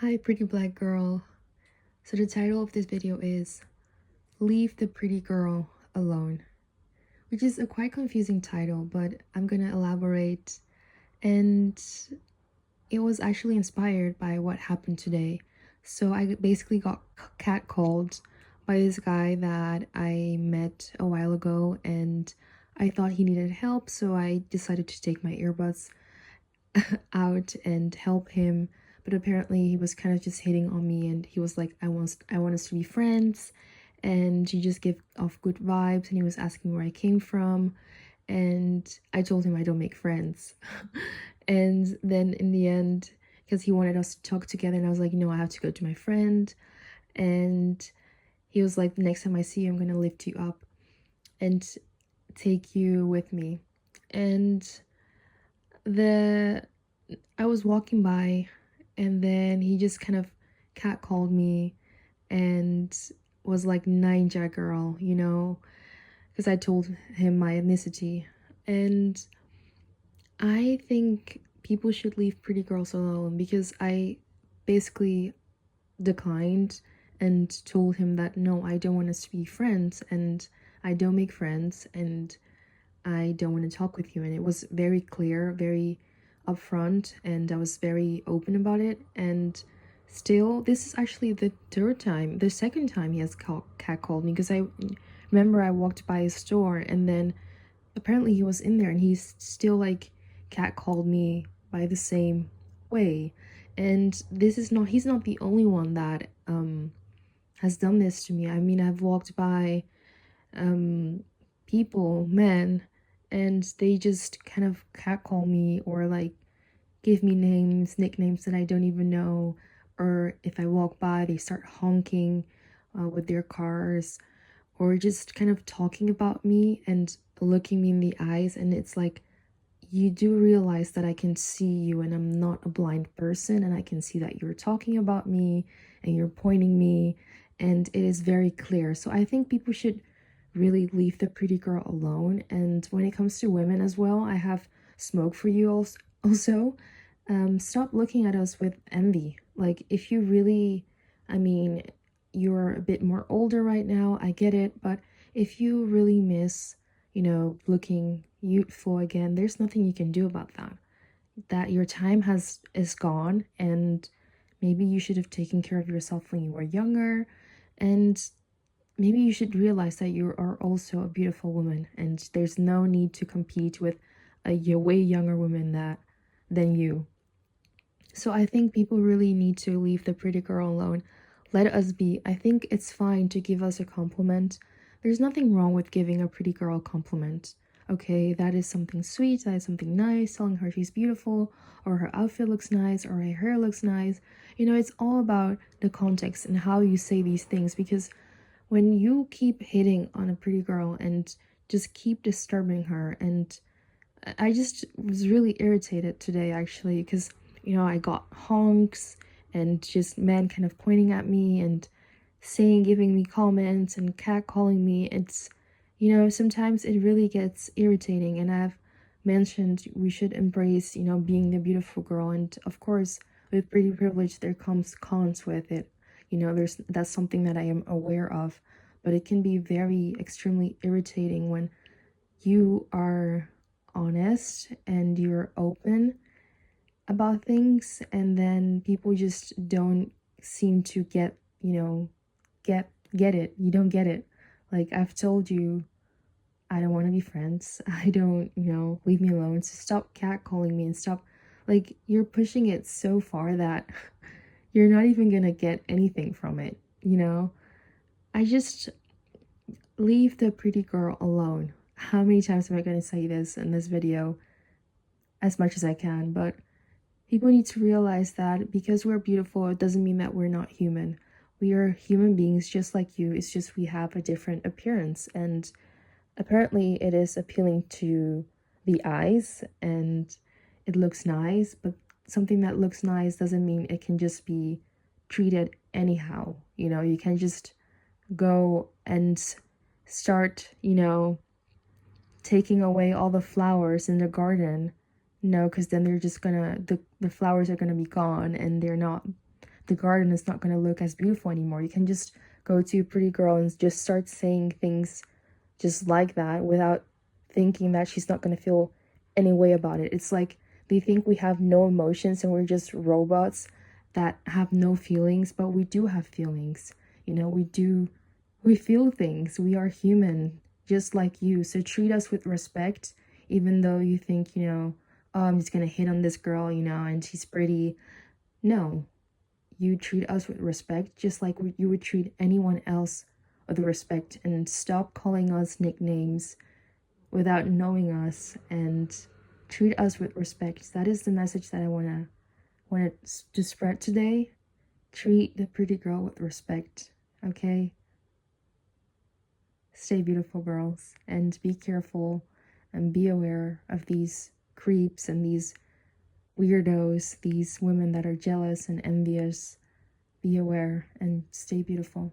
Hi, pretty black girl. So the title of this video is Leave the Pretty Girl Alone, which is a quite confusing title, but I'm gonna elaborate. And it was actually inspired by what happened today. So I basically got catcalled by this guy that I met a while ago, and I thought he needed help, so I decided to take my earbuds out and help him. But apparently he was kind of just hitting on me, and he was like, I want us to be friends, and you just give off good vibes. And he was asking where I came from, and I told him I don't make friends. And then in the end, because he wanted us to talk together, and I was like, I have to go to my friend. And he was like, the next time I see you, I'm gonna lift you up and take you with me. And the I was walking by, and then he just kind of catcalled me and was like, Ninja girl, because I told him my ethnicity. And I think people should leave pretty girls alone, because I basically declined and told him that no, I don't want us to be friends, and I don't make friends, and I don't want to talk with you. And it was very clear, very upfront, and I was very open about it. And still, this is actually the second time he has catcalled me, because I remember I walked by his store, and then apparently he was in there, and he's still like catcalled me by the same way. And he's not the only one that has done this to me. I mean, I've walked by people, men, and they just kind of catcall me, or like give me nicknames that I don't even know. Or if I walk by, they start honking with their cars, or just kind of talking about me and looking me in the eyes. And it's like, you do realize that I can see you, and I'm not a blind person, and I can see that you're talking about me and you're pointing me, and it is very clear. So I think people should really leave the pretty girl alone. And when it comes to women as well, I have smoke for you also. Stop looking at us with envy. Like, if you really, I mean, you're a bit more older right now, I get it, but if you really miss, looking youthful again, there's nothing you can do about that. That your time is gone, and maybe you should have taken care of yourself when you were younger. And maybe you should realize that you are also a beautiful woman, and there's no need to compete with a way younger woman than you. So I think people really need to leave the pretty girl alone. Let us be. I think it's fine to give us a compliment. There's nothing wrong with giving a pretty girl a compliment. Okay, that is something sweet, that is something nice, telling her she's beautiful, or her outfit looks nice, or her hair looks nice. It's all about the context and how you say these things, because when you keep hitting on a pretty girl and just keep disturbing her, and I just was really irritated today, actually, because I got honks and just men kind of pointing at me and giving me comments and catcalling me. It's, sometimes it really gets irritating. And I've mentioned we should embrace, being the beautiful girl. And of course, with pretty privilege, there comes cons with it. That's something that I am aware of. But it can be very extremely irritating when you are honest and you're open about things, and then people just don't seem to get it. You don't get it. Like, I've told you I don't want to be friends. I don't, leave me alone. So stop catcalling me, and stop, like, you're pushing it so far that you're not even gonna get anything from it. I just leave the pretty girl alone. How many times am I going to say this in this video? As much as I can. But people need to realize that because we're beautiful, it doesn't mean that we're not human. We are human beings just like you. It's just we have a different appearance. And apparently it is appealing to the eyes, and it looks nice. But something that looks nice doesn't mean it can just be treated anyhow. You can just go and start, taking away all the flowers in the garden. No, because then they're just gonna, the flowers are gonna be gone, and the garden is not going to look as beautiful anymore. You can just go to a pretty girl and just start saying things just like that without thinking that she's not going to feel any way about it. It's like they think we have no emotions and we're just robots that have no feelings, but we do have feelings. You know, we feel things. We are human, just like you. So treat us with respect, even though you think, oh, I'm just gonna hit on this girl, and she's pretty. No, you treat us with respect, just like you would treat anyone else with respect, and stop calling us nicknames without knowing us, and treat us with respect. That is the message that I wanted to spread today. Treat the pretty girl with respect, okay? Stay beautiful, girls, and be careful and be aware of these creeps and these weirdos, these women that are jealous and envious. Be aware and stay beautiful.